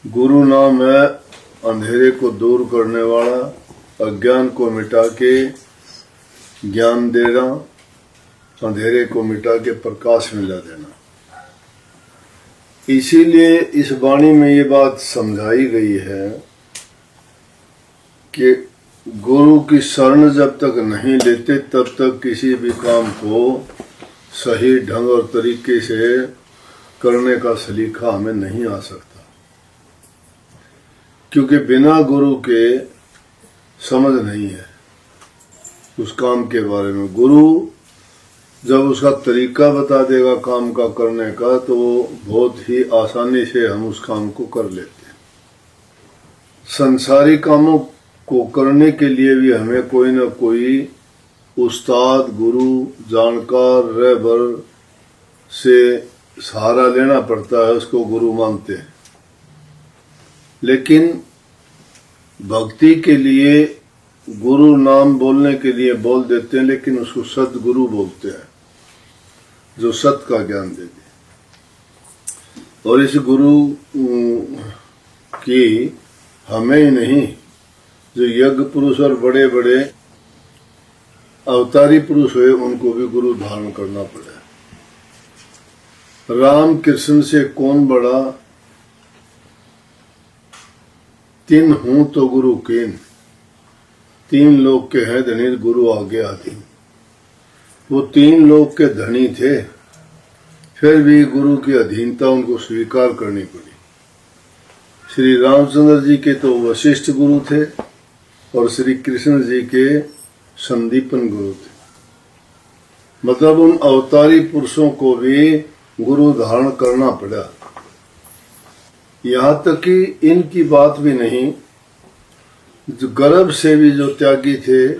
गुरु नाम है अंधेरे को दूर करने वाला, अज्ञान को मिटा के ज्ञान देना, अंधेरे को मिटा के प्रकाश मिला देना। इसीलिए इस वाणी में ये बात समझाई गई है कि गुरु की शरण जब तक नहीं लेते तब तक किसी भी काम को सही ढंग और तरीके से करने का सलीका हमें नहीं आ सकता, क्योंकि बिना गुरु के समझ नहीं है उस काम के बारे में। गुरु जब उसका तरीका बता देगा काम का करने का, तो बहुत ही आसानी से हम उस काम को कर लेते हैं। संसारी कामों को करने के लिए भी हमें कोई न कोई उस्ताद, गुरु, जानकार, रहबर से सहारा लेना पड़ता है, उसको गुरु मानते हैं। लेकिन भक्ति के लिए गुरु नाम बोलने के लिए बोल देते हैं, लेकिन उसको सतगुरु बोलते हैं, जो सत का ज्ञान देते हैं। और इस गुरु की हमें ही नहीं, जो यज्ञ पुरुष और बड़े बड़े अवतारी पुरुष हुए, उनको भी गुरु धारण करना पड़ा। राम कृष्ण से कौन बड़ा, तीन हूं तो गुरु केन, तीन लोग के हैं धनी गुरु आगे आती। वो तीन लोग के धनी थे, फिर भी गुरु की अधीनता उनको स्वीकार करनी पड़ी। श्री रामचंद्र जी के तो वशिष्ठ गुरु थे और श्री कृष्ण जी के संदीपन गुरु थे। मतलब उन अवतारी पुरुषों को भी गुरु धारण करना पड़ा। यहाँ तक कि इनकी बात भी नहीं, जो गर्भ से भी जो त्यागी थे,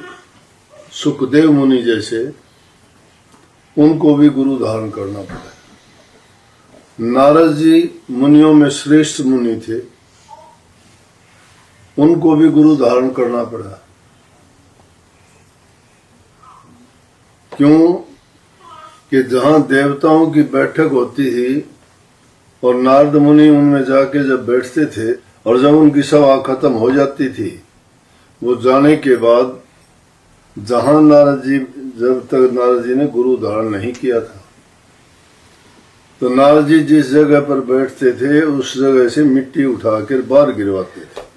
सुखदेव मुनि जैसे, उनको भी गुरु धारण करना पड़ा। नारद जी मुनियों में श्रेष्ठ मुनि थे, उनको भी गुरु धारण करना पड़ा। क्यों कि जहां देवताओं की बैठक होती थी और नारद मुनि उनमें जाके जब बैठते थे, और जब उनकी सभा खत्म हो जाती थी, वो जाने के बाद जहां जब तक नारद जी ने गुरु धारण नहीं किया था, तो नारद जी जिस जगह पर बैठते थे उस जगह से मिट्टी उठाकर बाहर गिरवाते थे।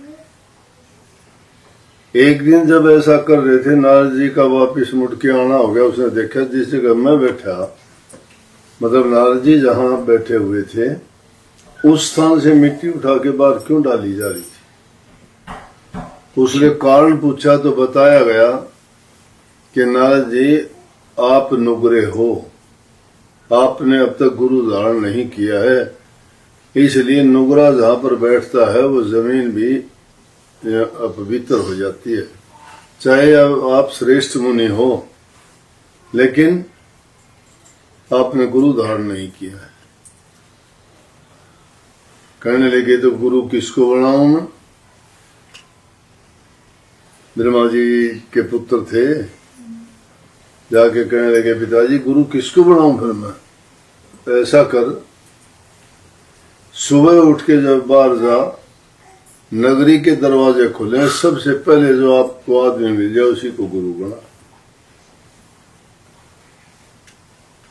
एक दिन जब ऐसा कर रहे थे, नारद जी का वापिस मुड़ के आना हो गया। उसने देखा जिस जगह मैं बैठा, मतलब नारद जी जहां बैठे हुए थे, उस स्थान से मिट्टी उठा के बाहर क्यों डाली जा रही थी। उसने कारण पूछा तो बताया गया कि नारद जी, आप नुगरे हो, आपने अब तक गुरु धारण नहीं किया है, इसलिए नुगरा जहां पर बैठता है वो जमीन भी अपवित्र हो जाती है। चाहे आप श्रेष्ठ मुनि हो, लेकिन आपने गुरु धारण नहीं किया है। कहने लगे तो गुरु किसको बनाऊं मैं? ब्रह्मा जी के पुत्र थे, जाके कहने लगे पिताजी गुरु किसको बनाऊं फिर मैं? ऐसा कर, सुबह उठ के जब बाहर जा, नगरी के दरवाजे खुले, सबसे पहले जो आपको आदमी मिल जाए उसी को गुरु बना।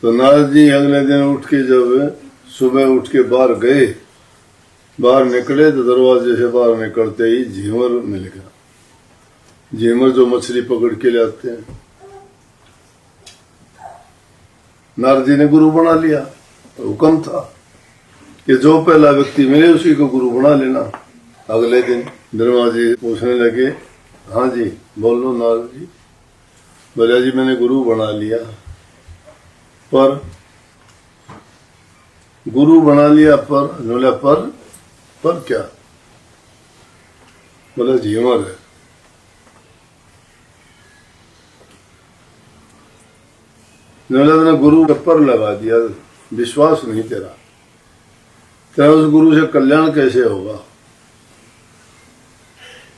तो नारद जी अगले दिन उठ के जब सुबह उठ के बाहर गए, बाहर निकले तो दरवाजे से बाहर निकलते ही झीमर मिल गया। झीमर जो मछली पकड़ के लाते हैं, नारद जी ने गुरु बना लिया। हुक्म था कि जो पहला व्यक्ति मिले उसी को गुरु बना लेना। अगले दिन ब्रह्मा जी पूछने लगे, हाँ जी बोलो नारद जी। बोला जी मैंने गुरु बना लिया, पर गुरु बना लिया पर क्या? बोला झीमर है। ने गुरु का पर लगा दिया, विश्वास नहीं तेरा उस गुरु से कल्याण कैसे होगा?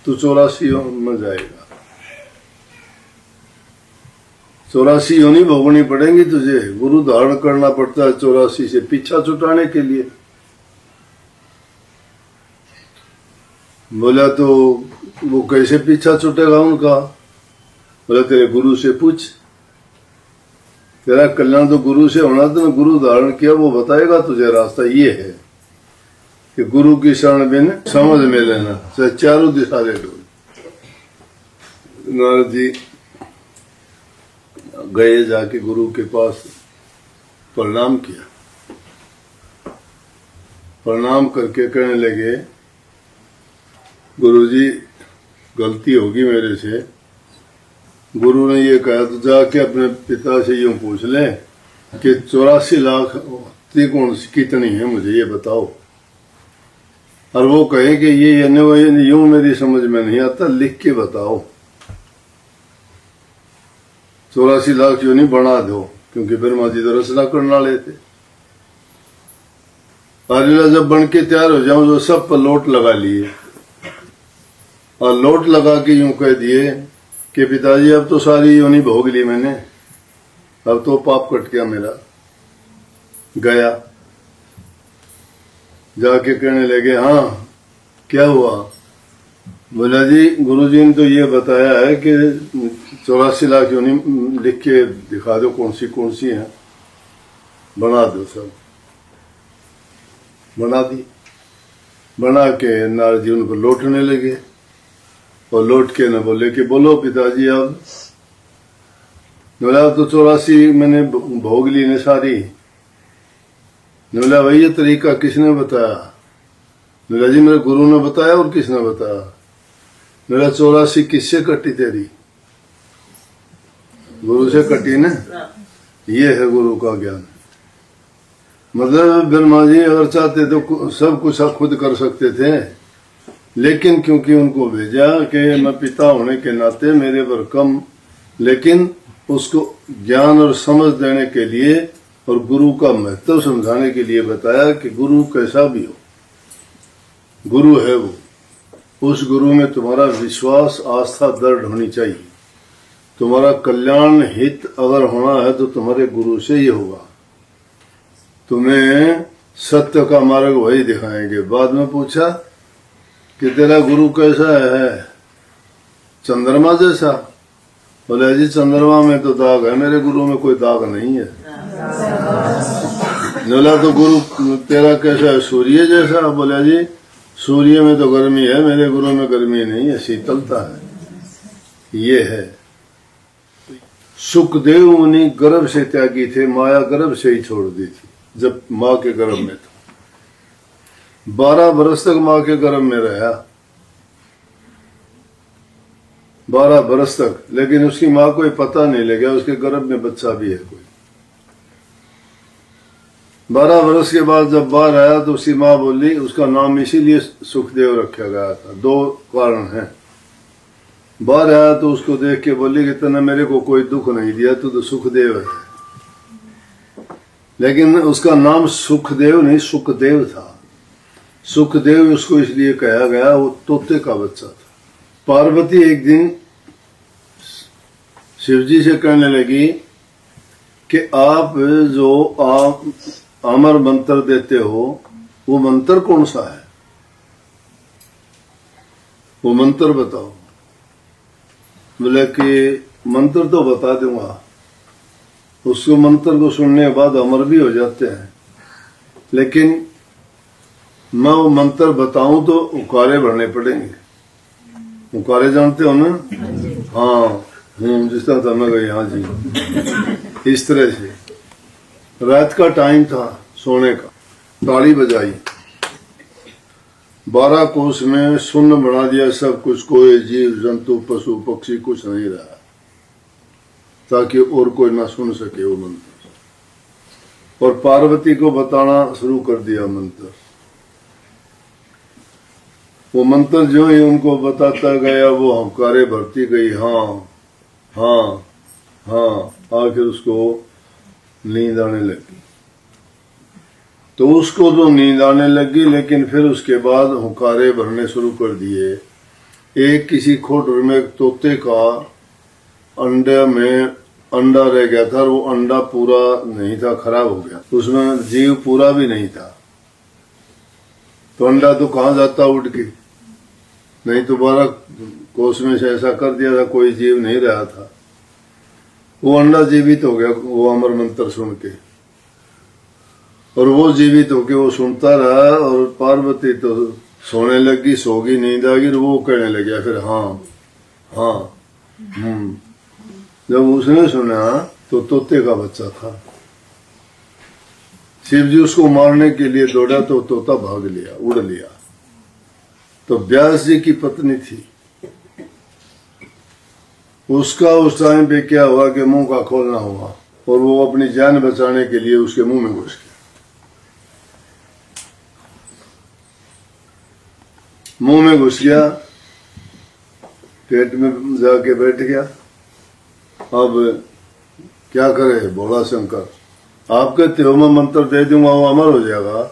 तू 84 में जाएगा, 84 योनि भोगनी पड़ेंगी तुझे। गुरु धारण करना पड़ता है 84 से पीछा छुटाने के लिए। बोला तो वो कैसे पीछा छूटेगा उनका? बोला तेरे गुरु से पूछ, तेरा कल्याण तो गुरु से होना, तो गुरु धारण किया, वो बताएगा तुझे रास्ता। ये है कि गुरु की शरण बिन समझ में लेना, चाहे चारों दिशा ले लो। नारद जी गए, जाके गुरु के पास प्रणाम किया। प्रणाम करके कहने लगे, गुरुजी गलती होगी मेरे से। गुरु ने ये कहा तो जाके अपने पिता से यूं पूछ ले कि 84 लाख त्रिकोण कितनी है, मुझे ये बताओ। और वो कहे कि ये यूं मेरी समझ में नहीं आता, लिख के बताओ। 84 लाख क्यों नहीं बना दो, क्योंकि ब्रह्मा जी तो रचना करने वाले थे। और जब बन के तैयार हो जाऊं तो सब पर लोट लगा लिए, और लोट लगा के यूं कह दिए कि पिताजी अब तो सारी योनि भोग ली मैंने, अब तो पाप कट गया मेरा। गया, जाके कहने लगे, हाँ क्या हुआ? बोला जी गुरुजी ने तो ये बताया है कि 84 लाख योनि लिख के दिखा दो, कौन सी है, बना दो। सब बना दी। बना के नारद जी उनको लौटने लगे, और लौट के न बोले कि बोलो पिताजी अब। बोला तो 84 मैंने भोग ली ने सारी। बोला भाई ये तरीका किसने बताया? बोला जी मेरे गुरु ने बताया। और किसने बताया? बोला 84 किससे कटी तेरी? गुरु से कटी ना। ये है गुरु का ज्ञान। मतलब ब्रह्मा जी अगर चाहते तो सब कुछ खुद कर सकते थे, लेकिन क्योंकि उनको भेजा कि मैं पिता होने के नाते मेरे पर कम, लेकिन उसको ज्ञान और समझ देने के लिए और गुरु का महत्व समझाने के लिए बताया कि गुरु कैसा भी हो, गुरु है वो। उस गुरु में तुम्हारा विश्वास, आस्था दृढ़ होनी चाहिए। तुम्हारा कल्याण हित अगर होना है तो तुम्हारे गुरु से ही होगा। तुम्हें सत्य का मार्ग वही दिखाएंगे। बाद में पूछा कि तेरा गुरु कैसा है? चंद्रमा जैसा। बोले जी चंद्रमा में तो दाग है, मेरे गुरु में कोई दाग नहीं है। बोला तो गुरु तेरा कैसा है? सूर्य जैसा। बोले जी सूर्य में तो गर्मी है, मेरे गुरु में गर्मी नहीं है, शीतलता है। ये है। सुखदेव मुनि गर्भ से त्यागी थे, माया गर्भ से ही छोड़ दी थी जब माँ के गर्भ में था। 12 बरस तक माँ के गर्भ में रहा, 12 बरस तक, लेकिन उसकी माँ को पता नहीं लगा उसके गर्भ में बच्चा भी है कोई। 12 बरस के बाद जब बाहर आया तो उसकी माँ बोली, उसका नाम इसीलिए सुखदेव रखा गया था। 2 कारण हैं। बाहर आया तो उसको देख के बोली कि तूने मेरे को कोई दुख नहीं दिया, तू तो सुखदेव है। लेकिन उसका नाम सुखदेव नहीं सुखदेव था। सुखदेव उसको इसलिए कहा गया, वो तोते का बच्चा था। पार्वती एक दिन शिवजी से कहने लगी कि आप जो अमर मंत्र देते हो वो मंत्र कौन सा है, वो मंत्र बताओ। बोले कि मंत्र तो बता दूंगा। उसको मंत्र को सुनने के बाद अमर भी हो जाते हैं, लेकिन मैं वो मंत्र बताऊं तो उकारे भरने पड़ेंगे। उकारे जानते हो ना? हाँ, जिस तरह था मैं गई। हाँ जी, इस तरह से। रात का टाइम था सोने का, ताली बजाई, 12 कोस में शून्य बना दिया सब कुछ। कोई जीव जंतु पशु पक्षी कुछ नहीं रहा, ताकि और कोई ना सुन सके वो मंत्र। और पार्वती को बताना शुरू कर दिया मंत्र। वो मंत्र जो ही उनको बताता गया वो हंकारे भरती गई। हाँ हाँ हाँ, आखिर उसको नींद आने लगी। तो उसको तो नींद आने लगी, लेकिन फिर उसके बाद हुंकारे भरने शुरू कर दिए। एक किसी खोटर में एक तोते का अंडे में अंडा रह गया था, और वो अंडा पूरा नहीं था, खराब हो गया, उसमें जीव पूरा भी नहीं था। तो अंडा तो कहाँ जाता उड़ के? नहीं तो 12 कोस में से ऐसा कर दिया था, कोई जीव नहीं रहा था। वो अंडा जीवित हो गया वो अमर मंत्र सुन के, और वो जीवित होके वो सुनता रहा, और पार्वती तो सोने लगी, सोगी, नींद आ गई, और वो कहने लगा फिर हाँ हाँ जब उसने सुना तो तोते का बच्चा था। शिव जी उसको मारने के लिए दौड़ा तो तोता भाग लिया, उड़ लिया। तो व्यास जी की पत्नी थी, उसका उस टाइम पे क्या हुआ कि मुंह का खोलना हुआ, और वो अपनी जान बचाने के लिए उसके मुंह में घुस गया। मुंह में घुस गया, पेट में जाके बैठ गया। अब क्या करे भोला शंकर, आप कहते हो मैं मंत्र दे दूंगा वो अमर हो जाएगा,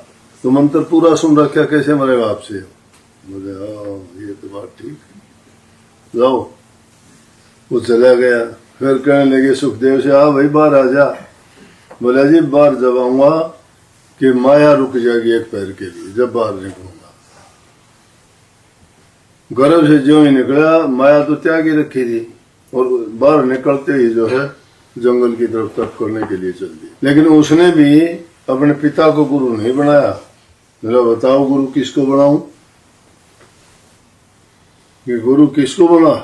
तो मंत्र पूरा सुन रखा, कैसे मरेगा आपसे? बोले हाँ ये तो बात ठीक है, जाओ। वो चला गया। फिर कहने लगे सुखदेव से, आ भाई बाहर आ जा। बोला जी बाहर जब आऊंगा कि माया रुक जाएगी एक पैर के लिए, जब बाहर निकलूंगा। गर्भ से जो ही निकला, माया तो त्याग ही रखी थी, और बाहर निकलते ही जो है जंगल की तरफ तप करने के लिए चल दी। लेकिन उसने भी अपने पिता को गुरु नहीं बनाया। मेरा बताओ गुरु किसको बनाऊं, कि गुरु किसको बना?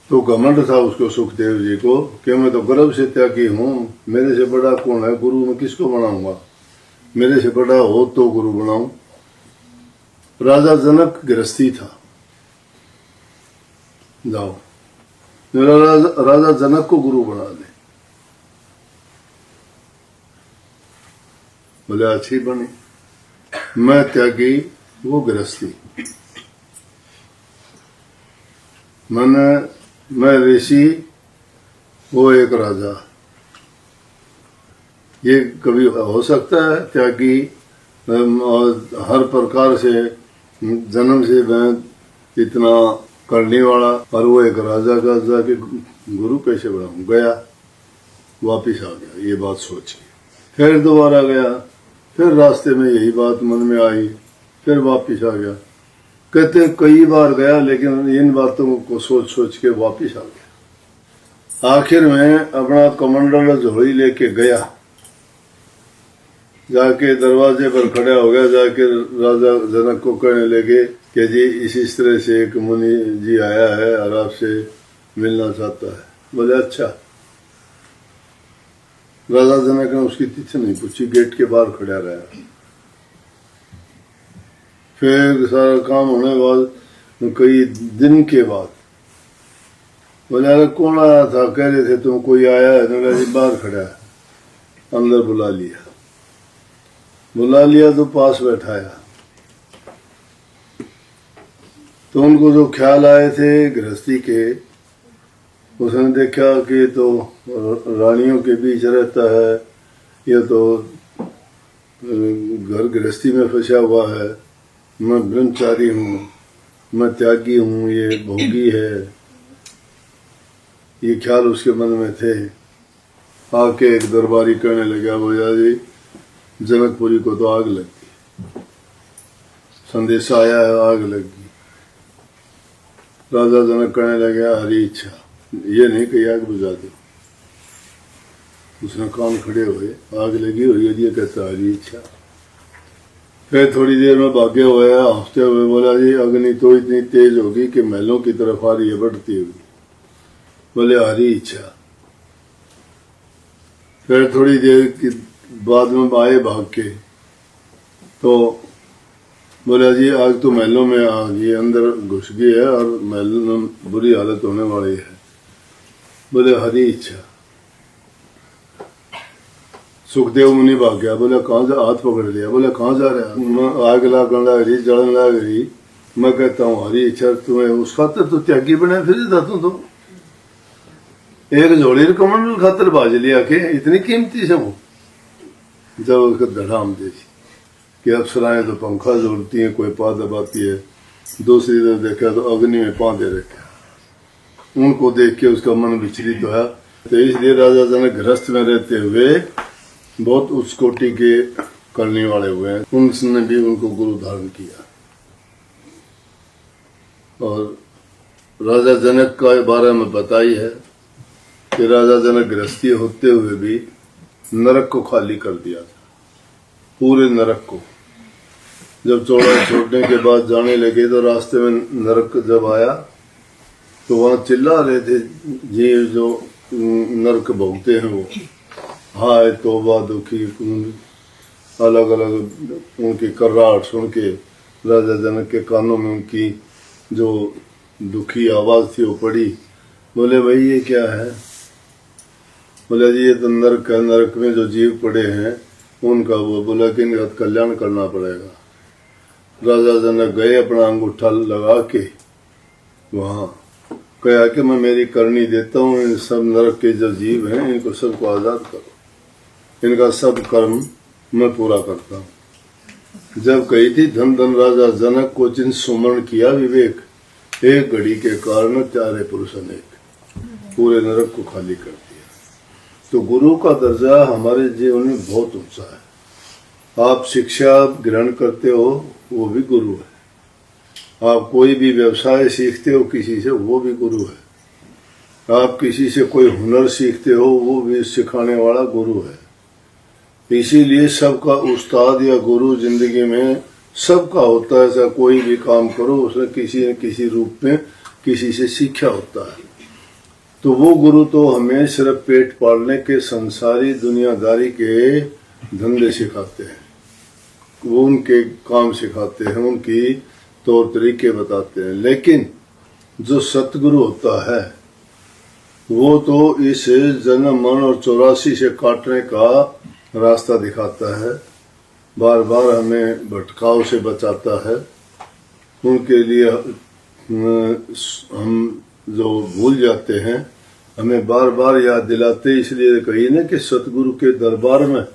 तो घमंड था उसको सुखदेव जी को कि मैं तो गर्भ से त्यागी हूं, मेरे से बड़ा कौन है गुरु, मैं किसको बनाऊंगा? मेरे से बड़ा हो तो गुरु बनाऊं। राजा जनक गृहस्थी था, जाओ मेरा राजा जनक को गुरु बना दे। बोले अच्छी बनी, मैं त्यागी वो गृहस्थी, मैं ऋषि वो एक राजा। ये कभी हो सकता है? त्यागी हर प्रकार से जन्म से मैं इतना करने वाला, और वो एक राजा का जाके गुरु कैसे बनाऊं? गया, वापिस आ गया ये बात सोच के। फिर दोबारा गया, फिर रास्ते में यही बात मन में आई, फिर वापिस आ गया। कहते कई बार गया, लेकिन इन बातों को सोच सोच के वापिस आ गया। आखिर में अपना कमंडल झोली लेके गया, जाके दरवाजे पर खड़ा हो गया। जाके राजा जनक को कहने लगे कि जी इस तरह से एक मुनि जी आया है और आपसे मिलना चाहता है। बोले अच्छा। राजा जनक ने उसकी तिथि नहीं पूछी, गेट के बाहर खड़ा रहा। फिर सारा काम होने के बाद कई दिन के बाद बोले अरे कौन आया था? कह रहे थे तुम कोई आया है? जी बाहर खड़ा है। अंदर बुला लिया तो पास बैठाया। तो उनको जो ख्याल आए थे गृहस्थी के, उसने देखा कि तो रानियों के बीच रहता है, ये तो घर गृहस्थी में फंसा हुआ है, मैं ब्रह्मचारी हूँ, मैं त्यागी हूँ, ये भोगी है, ये ख्याल उसके मन में थे। आके एक दरबारी कहने लगा भैया जी जनकपुरी को तो आग लगी, संदेशा आया है आग लगी। राजा जनक कहने लगा हरी इच्छा, ये नहीं कि आग बुझा दो। उसने कान खड़े हुए, आग लगी हुई है, ये कहता हरी इच्छा। फिर थोड़ी देर में भागे हुए हंसते हुए बोला जी अग्नि तो इतनी तेज होगी कि महलों की तरफ आ रही है बढ़ती हुई। बोले हरी इच्छा। फिर थोड़ी देर की बाद में आए भाग के, तो बोला जी आग तो महलों में आ गई, अंदर घुस गई है और महल में बुरी हालत होने वाली है। बोले हरी इच्छा। सुखदेव मुनि भाग गया। बोले कहाँ जा? हाथ पकड़ लिया। बोले कहाँ जा रहा है? आग लागन लग रही, जलन लग रही। मैं कहता हूँ हरी इच्छा। तुम्हें उस खातर तो त्यागी बने फिर जाता तो एक झोली कमंडल खातर बाज लिया के इतनी कीमती से वो। जब उसका धड़ाम देखी कि अप्सराएं तो पंखा जोड़ती हैं, कोई पा दबाती है, दूसरी तरफ देखा तो अग्नि में पा दे रखे। उनको देख के उसका मन विचलित हुआ। तो इसलिए राजा जनक गृहस्थ में रहते हुए बहुत उच्च कोटि के करने वाले हुए हैं। उनने भी उनको गुरु धारण किया। और राजा जनक का बारे में बताई है कि राजा जनक गृहस्थी होते हुए भी नरक को खाली कर दिया था, पूरे नरक को। जब चौड़ा छोड़ने के बाद जाने लगे तो रास्ते में नरक जब आया तो वहां चिल्ला रहे थे जीव जो नरक भोगते हैं वो, हाय तौबा दुखी, अलग अलग उनकी कर्राहट सुन के राजा जनक के कानों में उनकी जो दुखी आवाज थी वो पड़ी। बोले भाई ये क्या है? बोले जी ये तो नरक है, नरक में जो जीव पड़े हैं उनका वो। बोला कि इनका कल्याण करना पड़ेगा। राजा जनक गए, अपना अंगूठा लगा के वहां कहा कि मैं मेरी करनी देता हूँ, इन सब नरक के जो जीव हैं इनको सबको आजाद करो, इनका सब कर्म मैं पूरा करता हूँ। जब कही थी धन धन राजा जनक को जिन सुमरण किया विवेक, एक घड़ी के कारण चारे पुरुष अनेक, पूरे नरक को खाली कर दिया। तो गुरु का दर्जा हमारे जीवन में बहुत ऊंचा है। आप शिक्षा ग्रहण करते हो वो भी गुरु है, आप कोई भी व्यवसाय सीखते हो किसी से वो भी गुरु है, आप किसी से कोई हुनर सीखते हो वो भी सिखाने वाला गुरु है। इसीलिए सबका उस्ताद या गुरु जिंदगी में सबका होता है। ऐसा कोई भी काम करो उसने किसी न किसी रूप में किसी से सीखा होता है। तो वो गुरु तो हमें सिर्फ पेट पालने के संसारी दुनियादारी के धंधे सिखाते हैं, वो उनके काम सिखाते हैं, उनकी तौर तरीके बताते हैं। लेकिन जो सतगुरु होता है वो तो इस जन्म मन और 84 से काटने का रास्ता दिखाता है, बार बार हमें भटकाव से बचाता है। उनके लिए हम जो भूल जाते हैं हमें बार बार याद दिलाते। इसलिए कही ना कि सतगुरु के दरबार में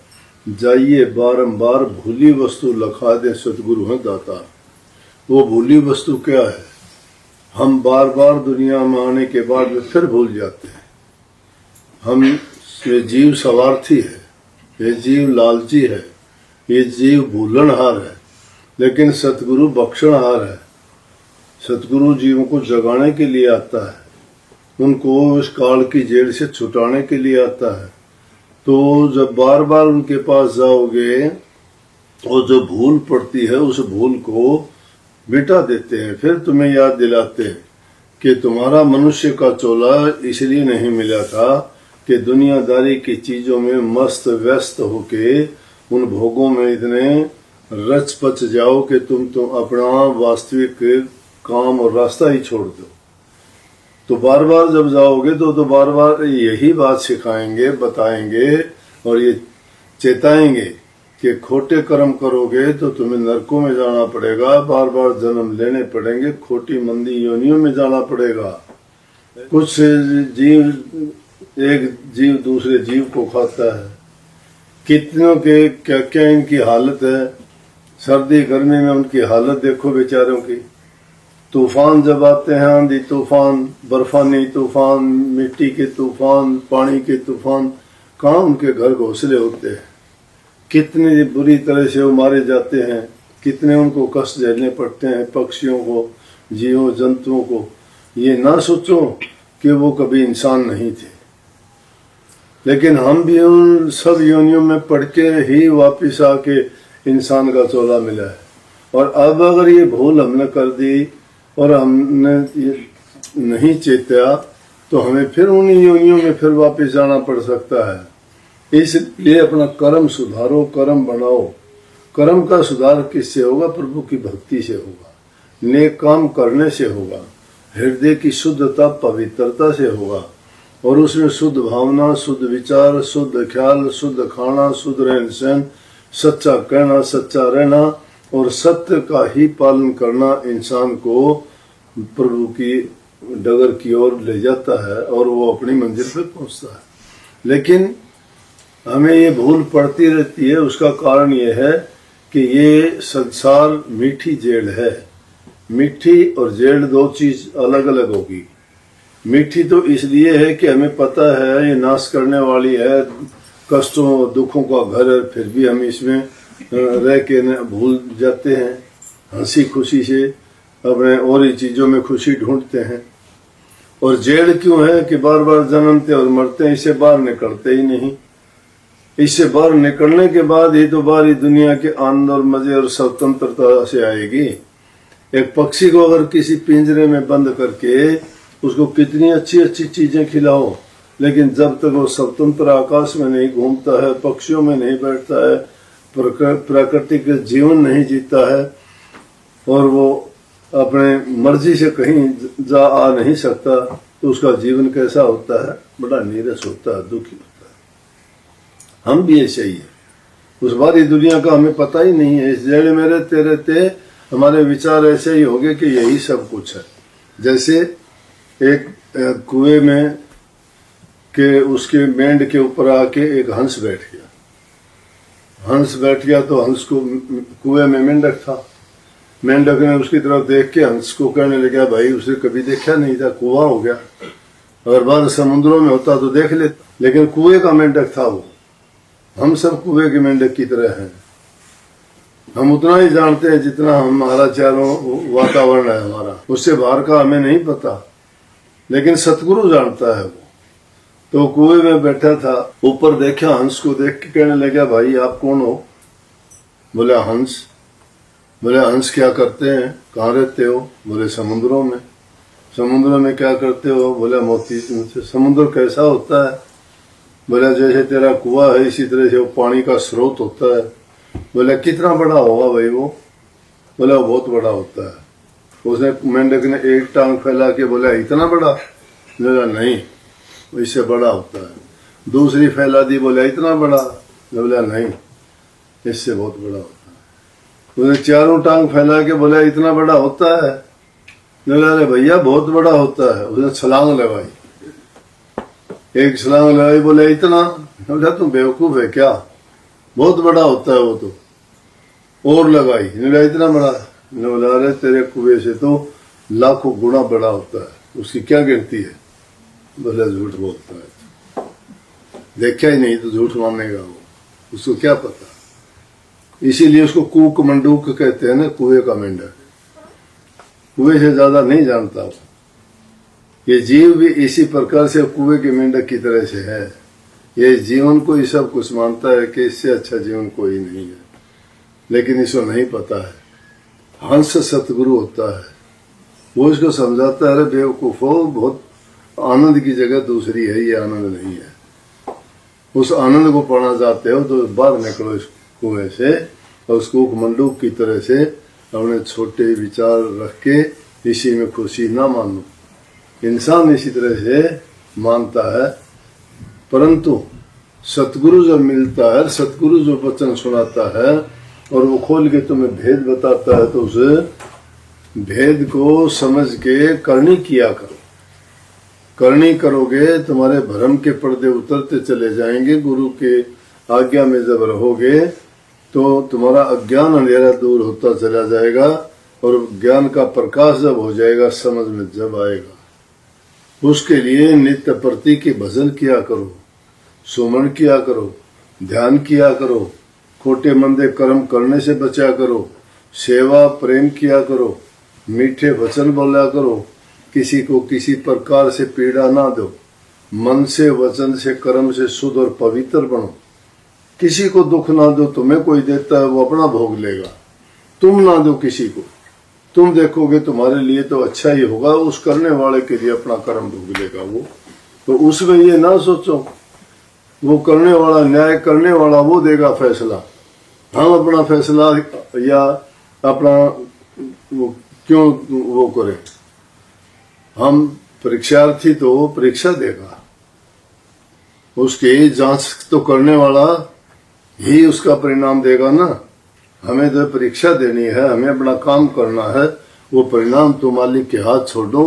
जाइए बारंबार, भूली वस्तु लखा दे सतगुरु हैं दाता। वो भूली वस्तु क्या है? हम बार बार दुनिया में आने के बाद फिर भूल जाते हैं। हम ये जीव स्वार्थी है, ये जीव लालची है, ये जीव भूलनहार है, लेकिन सतगुरु बख्शनहार है। सतगुरु जीवों को जगाने के लिए आता है, उनको इस काल की जेल से छुटाने के लिए आता है। तो जब बार बार उनके पास जाओगे और जो भूल पड़ती है उस भूल को मिटा देते हैं। फिर तुम्हें याद दिलाते हैं कि तुम्हारा मनुष्य का चोला इसलिए नहीं मिला था कि दुनियादारी की चीजों में मस्त व्यस्त होके उन भोगों में इतने रच पच जाओ कि तुम अपना वास्तविक काम और रास्ता ही छोड़ दो। तो बार बार जब जाओगे तो बार बार यही बात सिखाएंगे, बताएंगे और ये चेताएंगे कि खोटे कर्म करोगे तो तुम्हें नरकों में जाना पड़ेगा, बार बार जन्म लेने पड़ेंगे, खोटी मंदी योनियों में जाना पड़ेगा। कुछ जीव एक जीव दूसरे जीव को खाता है, कितनों के क्या क्या इनकी हालत है। सर्दी गर्मी में उनकी हालत देखो बेचारों की। तूफान जब आते हैं, आंधी तूफान, बर्फानी तूफान, मिट्टी के तूफान, पानी के तूफान, कहाँ उनके घर घोंसले होते हैं। कितनी बुरी तरह से वो मारे जाते हैं, कितने उनको कष्ट झेलने पड़ते हैं, पक्षियों को, जीवों जंतुओं को। ये ना सोचो कि वो कभी इंसान नहीं थे, लेकिन हम भी उन सब योनियों में पढ़ के ही वापिस आके इंसान का चोला मिला है। और अब अगर ये भूल हमने कर दी और हमने ये नहीं चेता तो हमें फिर उन योनियों में फिर वापिस जाना पड़ सकता है। इसलिए अपना कर्म सुधारो, कर्म बनाओ। कर्म का सुधार किससे होगा? प्रभु की भक्ति से होगा, नेक काम करने से होगा, हृदय की शुद्धता पवित्रता से होगा और उसमें शुद्ध भावना, शुद्ध विचार, शुद्ध ख्याल, शुद्ध खाना, शुद्ध रहन सहन, सच्चा कहना, सच्चा रहना और सत्य का ही पालन करना इंसान को प्रभु की डगर की ओर ले जाता है और वो अपनी मंजिल पे पहुंचता है। लेकिन हमें ये भूल पड़ती रहती है। उसका कारण ये है कि ये संसार मीठी जेल है। मीठी और जेल दो चीज अलग अलग होगी। मीठी तो इसलिए है कि हमें पता है ये नाश करने वाली है, कष्टों दुखों का घर है, फिर भी हम इसमें रह के भूल जाते हैं हंसी खुशी से। अपने और ही चीजों में खुशी ढूंढते हैं। और जेल क्यों है कि बार बार जन्मते और मरते हैं, इससे बाहर निकलते ही नहीं। इससे बाहर निकलने के बाद ही तो बाहरी दुनिया के आनंद और मजे और स्वतंत्रता से आएगी। एक पक्षी को अगर किसी पिंजरे में बंद करके उसको कितनी अच्छी अच्छी चीजें खिलाओ, लेकिन जब तक वो स्वतंत्र आकाश में नहीं घूमता है, पक्षियों में नहीं बैठता है, प्रकृति के जीवन नहीं जीता है, और वो अपने मर्जी से कहीं जा आ नहीं सकता, तो उसका जीवन कैसा होता है? बड़ा नीरस होता है, दुखी होता है। हम भी ऐसे ही है। उस बारी दुनिया का हमें पता ही नहीं है। इस जेल में रहते रहते हमारे विचार ऐसे ही हो गए कि यही सब कुछ है। जैसे एक कुएं में के उसके मेंढ के ऊपर आके एक हंस बैठ गया। हंस बैठ गया तो हंस को कुएं में मेंढक था। मेंढक ने उसकी तरफ देख के हंस को कहने लगा, भाई उसे कभी देखा नहीं था, कुआं हो गया, अगर बाहर समुद्रों में होता तो देख लेता, लेकिन कुएं का मेंढक था वो। हम सब कुएं के मेंढक की तरह हैं। हम उतना ही जानते हैं जितना हमारा चारों वातावरण है हमारा, उससे बाहर का हमें नहीं पता, लेकिन सतगुरु जानता है वो। तो कुएं में बैठा था, ऊपर देखा, हंस को देख के कहने लगा, भाई आप कौन हो? बोले हंस। बोले हंस क्या करते हैं, कहाँ रहते हो? बोले समुद्रों में। समुद्र में क्या करते हो? बोले मोती। समुद्र कैसा होता है? बोले जैसे तेरा कुआं है इसी तरह से वो पानी का स्रोत होता है। बोले कितना बड़ा होगा भाई वो? बोला बहुत बड़ा होता है। उसने मेंढक ने एक टांग फैला के बोला इतना बड़ा? बोला नहीं, इससे बड़ा होता है। दूसरी फैला दी, बोला इतना बड़ा? बोला नहीं, इससे बहुत बड़ा होता है। उसने चारों टांग फैला के बोला इतना बड़ा होता है? बोला अरे भैया बहुत बड़ा होता है। उसने छलांग लगाई, एक छलांग लगाई, बोले इतना? बोला तुम बेवकूफ है क्या, बहुत बड़ा होता है वो तो। और लगाई, इतना बड़ा? बोला अरे तेरे कुएं से तो लाखों गुना बड़ा होता है, उसकी क्या गिनती है? बोला झूठ बोलता है, देखा ही नहीं तो झूठ मानेगा वो, उसको क्या पता। इसीलिए उसको कूक मंडूक कहते हैं ना, कुएं का मेंढक। कुएं से ज्यादा नहीं जानता वो। ये जीव भी इसी प्रकार से कुएं के मेंढक की तरह से है। ये जीवन को ही सब कुछ मानता है कि इससे अच्छा जीवन कोई नहीं है, लेकिन इसको नहीं पता है। हंस सतगुरु होता है, वो इसको समझाता है, अरे बेवकूफो, बहुत आनंद की जगह दूसरी है, ये आनंद नहीं है। उस आनंद को पाना चाहते हो तो बाहर निकलो इस कुएं से, और उसको मंडूक की तरह से अपने छोटे विचार रख के इसी में खुशी ना मानो। इंसान इसी तरह से मानता है, परंतु सतगुरु जो मिलता है, सतगुरु जो वचन सुनाता है और वो खोल के तुम्हें भेद बताता है, तो उस भेद को समझ के करनी किया करो। करनी करोगे, तुम्हारे भ्रम के पर्दे उतरते चले जाएंगे। गुरु के आज्ञा में जब रहोगे तो तुम्हारा अज्ञान अंधेरा दूर होता चला जाएगा, और ज्ञान का प्रकाश जब हो जाएगा, समझ में जब आएगा। उसके लिए नित्य प्रति के भजन किया करो, सुमन किया करो, ध्यान किया करो, खोटे मंदे कर्म करने से बचा करो, सेवा प्रेम किया करो, मीठे वचन बोला करो, किसी को किसी प्रकार से पीड़ा ना दो, मन से वचन से कर्म से शुद्ध और पवित्र बनो, किसी को दुख ना दो। तुम्हें कोई देता है वो अपना भोग लेगा, तुम ना दो किसी को। तुम देखोगे तुम्हारे लिए तो अच्छा ही होगा, उस करने वाले के लिए अपना कर्म भोग लेगा वो। तो उसमें ये ना सोचो वो करने वाला, न्याय करने वाला वो देगा फैसला, हम अपना फैसला या अपना वो क्यों वो करें। हम परीक्षार्थी तो वो परीक्षा देगा, उसकी जांच तो करने वाला ही उसका परिणाम देगा ना। हमें तो परीक्षा देनी है, हमें अपना काम करना है, वो परिणाम तो मालिक के हाथ छोड़ो।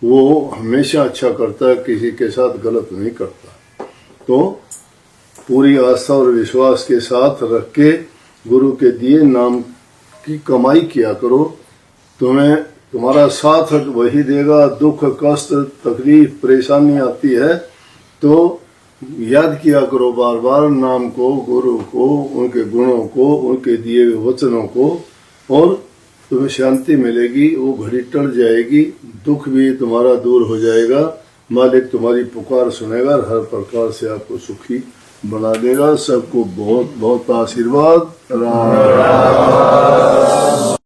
वो हमेशा अच्छा करता है, किसी के साथ गलत नहीं करता। तो पूरी आस्था और विश्वास के साथ रख के गुरु के दिए नाम की कमाई किया करो। तुम्हें तुम्हारा साथ वही देगा। दुख कष्ट तकलीफ परेशानी आती है तो याद किया करो बार बार नाम को, गुरु को, उनके गुणों को, उनके दिए हुए वचनों को, और तुम्हें शांति मिलेगी, वो घड़ी टल जाएगी, दुख भी तुम्हारा दूर हो जाएगा, मालिक तुम्हारी पुकार सुनेगा और हर प्रकार से आपको सुखी बना देगा। सबको बहुत बहुत आशीर्वाद। राम।